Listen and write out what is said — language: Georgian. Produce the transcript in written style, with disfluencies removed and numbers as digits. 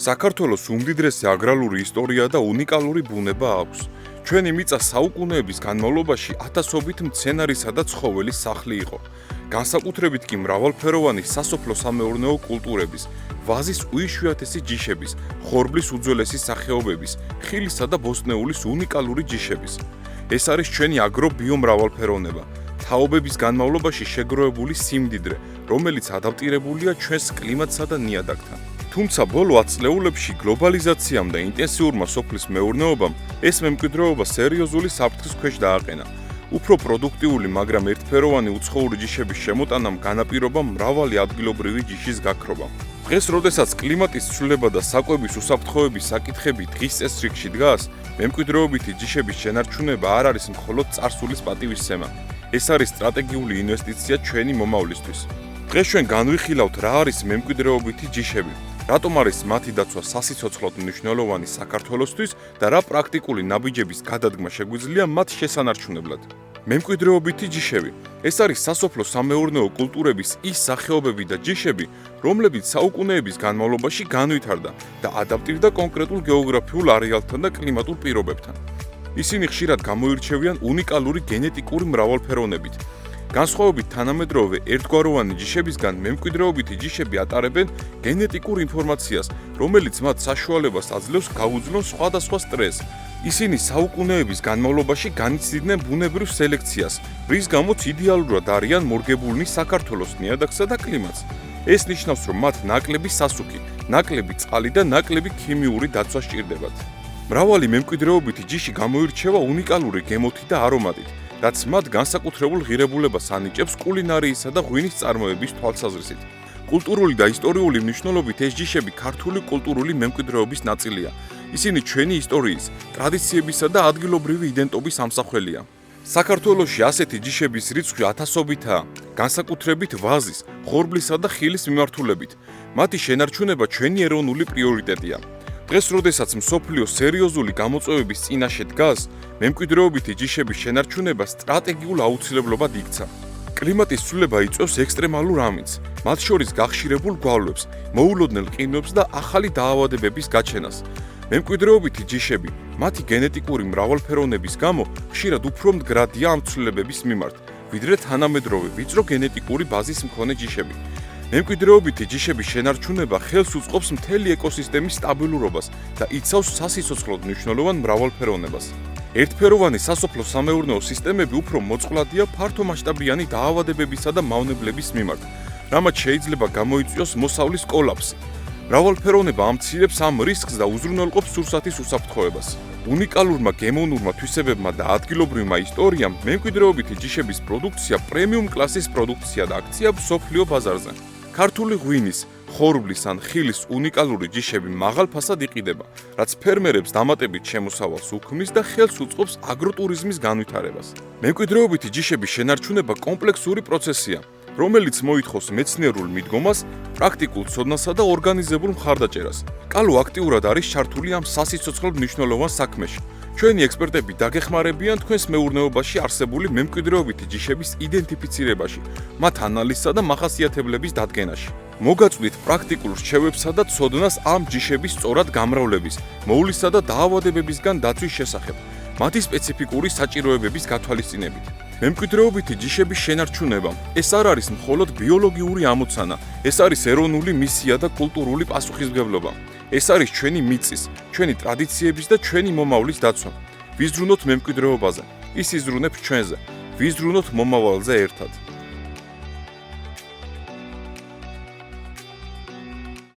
საქართველოს უმდიდრესი აგრარული ისტორია და უნიკალური ბუნება აქვს. ჩვენი მიწა საუკუნეების განმავლობაში ათასობით მცენარისა და ცხოველის სახლი იყო. განსაკუთრებით კი მრავალფეროვანი სასოფლო-სამეურნეო კულტურების, ვაზის უიშვიათესი ჯიშების, ხორბლის უძველესი სახეობების, ხილისა და ბოსტნეულის უნიკალური ჯიშების. ეს არის ჩვენი აგრობიომრავალფეროვნება, თაობების განმავლობაში შეგროვებული სიმდიდრე, რომელიც ადაპტირებულია ჩვენს კლიმატსა და ნიადაგთან. თუმცა ბოლო 10 წლეულებში გლობალიზაციამ და ინტენსიურმა სოფლის მეურნეობამ ეს მემკვიდრეობა სერიოზული საფრთხის ქვეშ დააყენა. უფრო პროდუქტიული, მაგრამ ერთფეროვანი უცხოური ჯიშების შემოტანამ განაპირობა მრავალი ადგილობრივი ჯიშის გაქრობა. დღეს, როდესაც კლიმატის ცვლილება და საკვების უსაფრთხოების საკითხები დღის წესრიგში დგას, მემკვიდრეობითი ჯიშების შენარჩუნება არ არის მხოლოდ წარსულის პატივისცემა. ეს არის სტრატეგიული ინვესტიცია ჩვენი მომავლისთვის. დღეს ჩვენ განვიხილავთ, რა არის მემკვიდრეობითი ჯიშები, რატომ არის მათი დაცვა სასიცოცხლოდ მნიშვნელოვანი საქართველოსთვის და რა პრაქტიკული ნაბიჯების გადადგმა შეგვიძლია მათ შესანარჩუნებლად. მემკვიდრეობითი ჯიშები. ეს არის სასოფლო-სამეურნეო კულტურების ის სახეობები და ჯიშები, რომლებიც საუკუნეების განმავლობაში განვითარდა და ადაპტირდა კონკრეტულ გეოგრაფიულ არეალთან და კლიმატურ პირობებთან. ისინი ხშირად გამოირჩევიან უნიკალური გენეტიკური მრავალფეროვნებით. განსხვავებით თანამედროვე ერთგვაროვანი ჯიშებისგან, მემკვიდრეობითი ჯიშები ატარებენ გენეტიკურ ინფორმაციას, რომელიც მათ საშუალებას აძლევს გაუძლონ სხვადასხვა სტრესს. ისინი საუკუნეების განმავლობაში განიცდიდნენ ბუნებრივ სელექციას, რის გამოც იდეალურად არიან მორგებულნი საქართველოს ნიადაგსა და კლიმატს. ეს ნიშნავს, რომ მათ ნაკლები სასუქი, ნაკლები წყალი და ნაკლები ქიმიური დაცვა სჭირდებათ. მრავალი მემკვიდრეობითი ჯიში გამოირჩევა უნიკალური გემოთი და არომატით, რაც მათ განსაკუთრებულ ღირებულებას ანიჭებს კულინარიისა და ღვინის წარმოების თვალსაზრისით. კულტურული და ისტორიული მნიშვნელობით ეს ჯიშები ქართული კულტურული მემკვიდრეობის ნაწილია. ისინი ჩვენი ისტორიის, ტრადიციებისა და ადგილობრივი იდენტობის ამსახველია. საქართველოში ასეთი ჯიშების რიცხვი ათასობითაა, განსაკუთრებით ვაზის, ხორბლისა და ხილის მიმართულებით. მათი შენარჩუნება ჩვენი ეროვნული პრიორიტეტია. დღეს, როდესაც მსოფლიო სერიოზული გამოწვევების წინაშე დგას, მემკვიდრეობითი ჯიშების შენარჩუნება სტრატეგიულ აუცილებლობად იქცა. კლიმატის ცვლილება იწვევს ექსტრემალურ ამინდს, მათ შორის გახშირებულ გვალვებს, მოულოდნელ ყინვებს და ახალი დაავადებების გაჩენას. მემკვიდრეობითი ჯიშები, მათი გენეტიკური მრავალფეროვნების გამო, ხშირად უფრო მდგრადია ამ ცვლილებების მიმართ, ვიდრე თანამედროვე ვიწრო გენეტიკური ბაზის მქონე ჯიშები. მემკვიდრეობითი ჯიშების შენარჩუნება ხელს უწყობს მთელი ეკოსისტემის სტაბილურობას და იცავს სასიცოცხლოდ მნიშვნელოვან მრავალფეროვნებას. ერთფეროვანი სასოფლო-სამეურნეო სისტემები უფრო მოწყვლადია ფართომასშტაბიანი დაავადებებისა და მავნებლების მიმართ, რამაც შეიძლება გამოიწვიოს მოსავლის კოლაფსი. მრავალფეროვნება ამცირებს ამ რისკს და უზრუნველყოფს სურსათის უსაფრთხოებას. უნიკალურმა გემოვნურმა თვისებებმა და ადგილობრივმა ისტორიამ მემკვიდრეობითი ჯიშების პროდუქცია პრემიუმ კლასის პროდუქცია და აქცია მსოფლიო ბაზარზე. ქართული ღვინის, ხორბლის ან ხილის უნიკალური ჯიშები მაღალ ფასად იყიდება, რაც ფერმერებს დამატებით შემოსავალს უქმნის და ხელს უწყობს აგროტურიზმის განვითარებას. მემკვიდრეობითი ჯიშების შენარჩუნება კომპლექსური პროცესია, რომელიც მოითხოვს მეცნიერულ მიდგომას, პრაქტიკულ ცოდნასა და ორგანიზებულ მხარდაჭერას. კალო აქტიურად არის ჩართული ამ სასიცოცხლოდ მნიშვნელოვან საქმეში. ჩვენი ექსპერტები დაგეხმარებიან თქვენს მეურნეობაში არსებული მემკვიდრეობითი ჯიშების იდენტიფიცირებაში, მათ ანალიზსა და მახასიათებლების დადგენაში. მოგაწვდით პრაქტიკულ რჩევებსა და ცოდნას ამ ჯიშების სწორად გამრავლების, მოვლისა და დაავადებებისგან დაცვის შესახებ, მათი სპეციფიკური საჭიროებების გათვალისწინებით. მემკვიდრეობითი ჯიშების შენარჩუნება ეს არ არის მხოლოდ ბიოლოგიური ამოცანა, ეს არის ეროვნული მისია და კულტურული პასუხისმგებლობა. ეს არის ჩვენი მიწის, ჩვენი ტრადიციების და ჩვენი მომავლის დაცვა. ვიზრუნოთ მემკვიდრეობაზე, ის იზრუნებს ჩვენზე, ვიზრუნოთ მომავალზე ერთად.